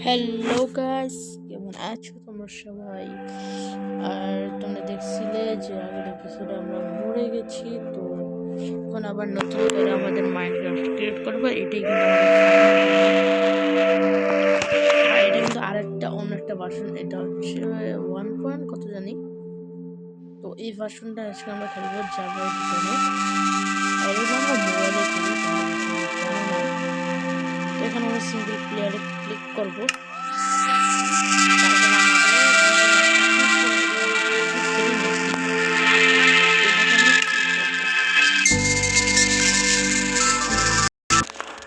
Hello guys, কেমন আছো তোমরা সবাই? আর তোমরা দেখছিলে যে আগের এপিসোডে আমরা মরে গেছি, তো এখন আবার নতুন করে আমাদের মাইনক্রাফট ক্রিয়েট করবো। এটাই কিন্তু এটা কিন্তু আরেকটা অন্য একটা ভার্সন, এটা হচ্ছে 1 কত জানি। তো এই ভার্সনটা আজকে আমরা খেলবো জাভার ভিতরে। অলরেডি আমরা মোবাইলে খেলি, তো এখানে আমরা সিঙ্গেল প্লেয়ারে ক্লিক করবো।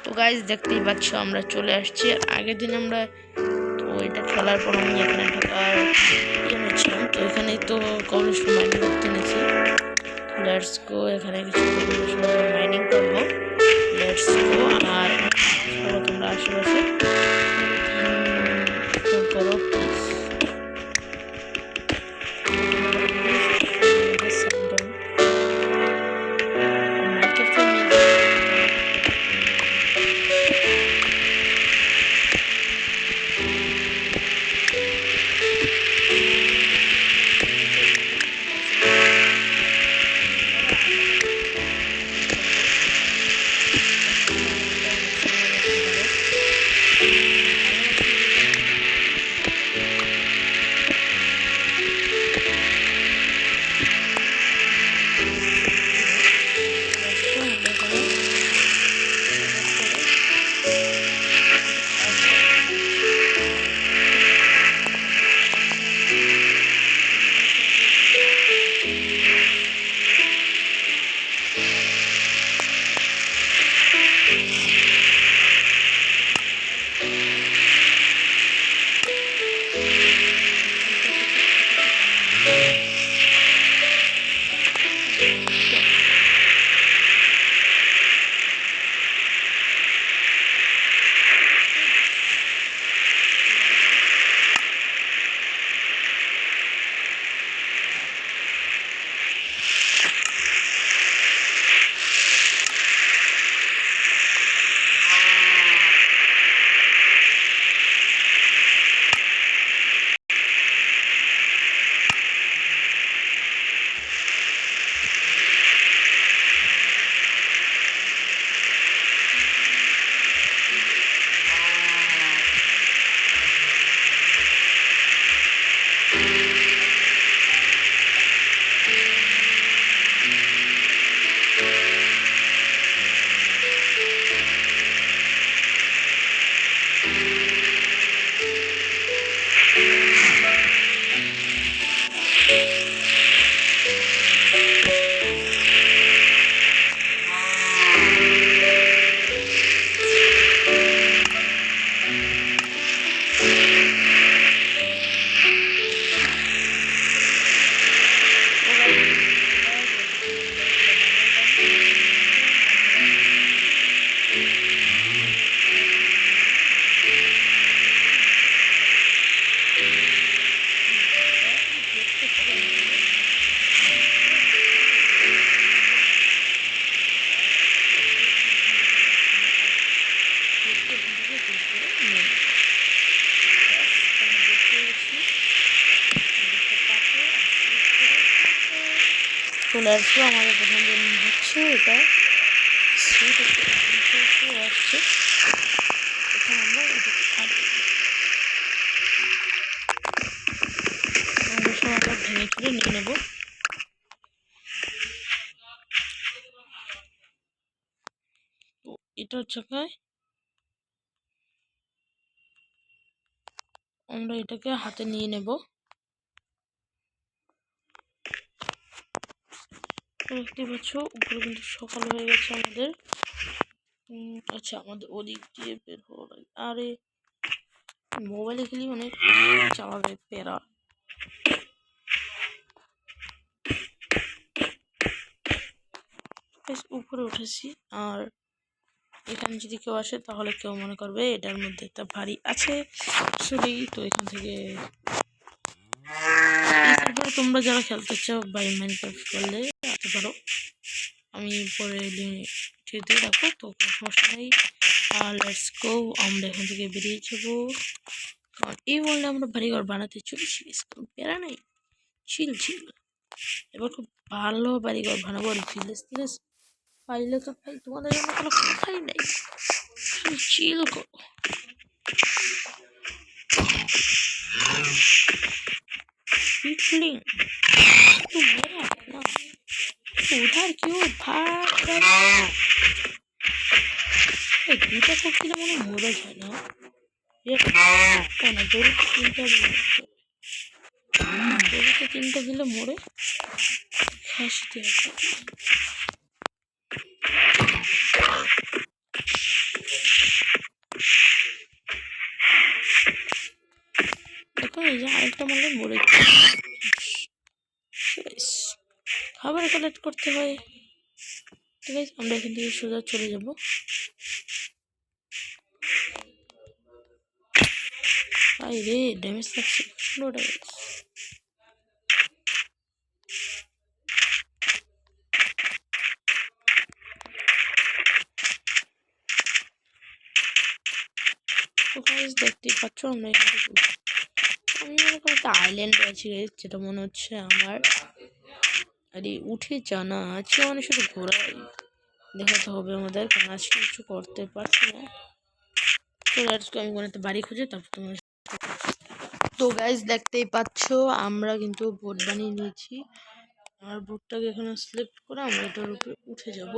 তো গাইজ দেখতেই পাচ্ছ আমরা চলে আসছি। আগের দিন আমরা তো এটা খেলার পর আমি এখানে ঢোকার নিয়েছিলাম, তো এখানেই তো কবলেশন মাইনিং করতে নিয়েছি। লেটস গো, এখানে কিছু কবলেশন মাইনিং করবো। Let's go. আর তোমরা আশেপাশে করো প্লিজ। চলে আসবো। আমাদের প্রথম দিন হচ্ছে এটা সুইট আসছে। এখন আমরা আমরা ভেঙে চুরে নিয়ে নেবো। তো এটা হচ্ছে আমরা এটাকে হাতে নিয়ে নেব। দেখতে পাচ্ছ উপরে কিন্তু সকাল হয়ে গেছে আমাদের। আচ্ছা, আমাদের ওদিক দিয়ে বের হওয়া লাগে। আরে মোবাইলে খেলি অনেক চালাবে প্যারা। উপরে উঠেছি, আর এখানে যদি কেউ আসে তাহলে কেউ মনে করবে এটার মধ্যে একটা বাড়ি আছে আসলেই। তো এখান থেকে তারপরে তোমরা যারা খেলতে চাও বাই মাইনক্রাফট করলে আসতে পারো। আমি পরে দিয়ে রাখো, তো সমস্যা নেই। লেটস গো, আমরা এখান থেকে বেরিয়ে যাবো। কারণ এই বললে আমরা বাড়িঘর বানাতে চলেছি, প্যারা নেই, চিল চিল। এবার খুব ভালো বাড়িঘর বানাবো। আর ভিলেজ টিলেজ পাইলে তো ভাই তোমাদের জন্য কোনো কথাই নেই, চিল করো। पिटलिंग तू मेरा ना उधर क्यों भाग रहा है? দুইটা করছিল মনে মরে যায় না কেন? গরুকে তিনটা দিলে মরে খাসতে দেখো, এই যে আরেকটা মনে মরে খাবার কালেক্ট করতে হয়। ঠিক আছে, আমরা এখান থেকে সোজা চলে যাব। ভাই রে, ড্যামেজ লাগছে, স্লো ড্যামেজ। দেখতেই পাচ্ছ আমরা এখানে আমি মনে করি একটা আইল্যান্ড আছি, যেটা মনে হচ্ছে আমার। আরে উঠে জানা আজকে মানে শুধু ঘোরাই দেখাতে হবে আমাদের, কারণ আজকে কিছু করতে পারছি না। তো আজকে আমি কোনো একটা বাড়ি খুঁজে তারপর তোমার। তো গাইজ দেখতেই পাচ্ছ আমরা কিন্তু বোট বানিয়ে নিয়েছি। আর বোটটাকে এখানে স্লিপ করে আমরা এটার উপরে উঠে যাব।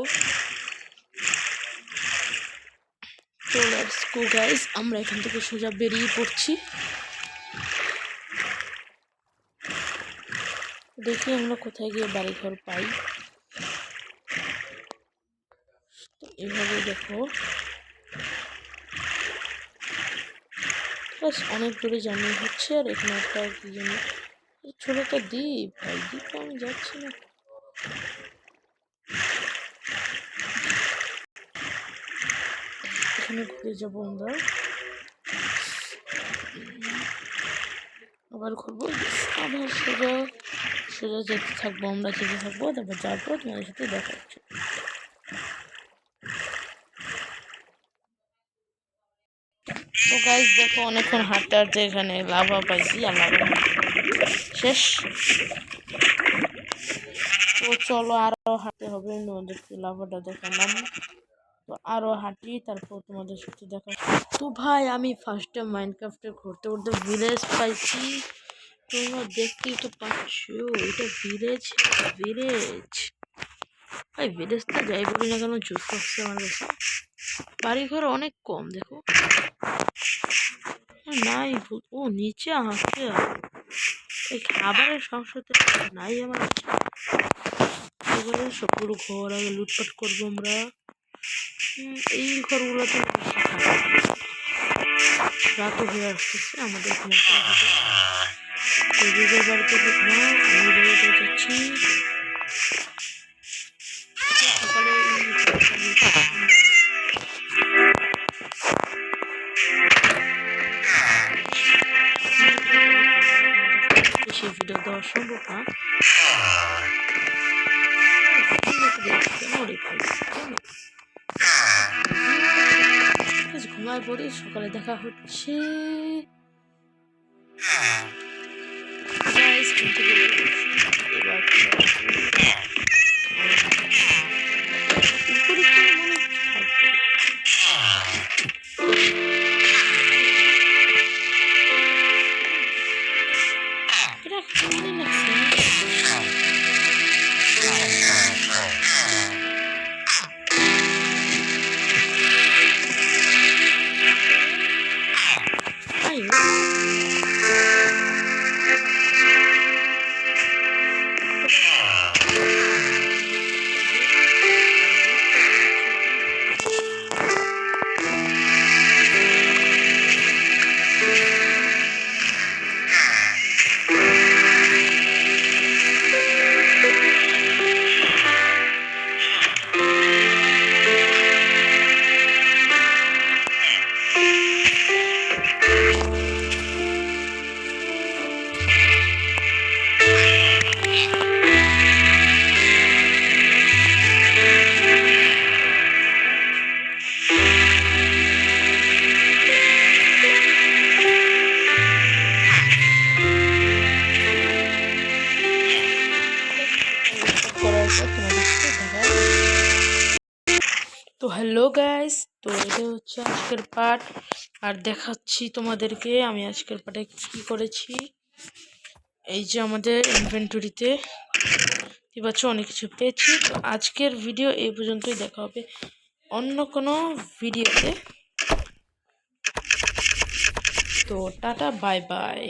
তো লেটস গো গাইজ, আমরা এখান থেকে সোজা বেরিয়ে পড়ছি। দেখি আমরা কোথায় গিয়ে বাড়ি ঘর পাই। তো এভাবে দেখো, অনেক দূরে জার্নি হচ্ছে। আর এখানে একটা কি জানি ছোট একটা দ্বীপ, ভাই দ্বীপে আমি যাচ্ছি না। এখানে ঘুরে যাবো আমরা, আবার ঘুরবো, আবার সোজা সোজা যেতে থাকবো, আমরা যেতে থাকবো। তারপর যাওয়ার পর তোমাদের সাথে দেখা হচ্ছে। তো গাইজ দেখো, অনেকক্ষণ হাঁটতে হাঁটতে এখানে লাভা পাইছি, আর লাভা শেষ। তো চলো আরো হাঁটতে হবে, তোমাদেরকে লাভাটা দেখালাম। তো আরো হাঁটি, তারপর তোমাদের সাথে দেখা। তো ভাই আমি ফার্স্ট টাইম মাইনক্রাফটে ঘুরতে ঘুরতে ভিলেজ পাইছি। তোমরা দেখতেই তো পাচ্ছ, এটা ভিলেজ। ভিলেজ ভাই, ভিলেজ তো যাই বলি না কেন জোর করছে আমার কাছে। বাড়িঘর অনেক কম দেখো, নাই। ও নিচে হাঁটতে এই খাবারের সংসারতে নাই আমার। এবারে সবগুলো ঘর আগে লুটপাট করবো আমরা। এই ঘরগুলোতে রাতও হয়ে আসতেছে, আমাদের ঘুমাতে হবে। বাড়িতে ঘুমাও, আমি বাড়িতে যাচ্ছি। সকালে সেই ভিডিও দেওয়া সম্ভব না। ঘুমায় পড়ি, সকালে দেখা হচ্ছে। করার পর তোমাদের সাথে দেখা হবে। তো হ্যালো গাইস, তো এটা হচ্ছে আজকের পার্ট। আর দেখাচ্ছি তোমাদেরকে আমি আজকের পার্টে কী করেছি। এই যে আমাদের ইনভেন্টরিতে কি পাচ্ছ, অনেক কিছু পেয়েছি। তো আজকের ভিডিও এই পর্যন্তই, দেখা হবে অন্য কোনো ভিডিওতে। তো টাটা, বাই বাই।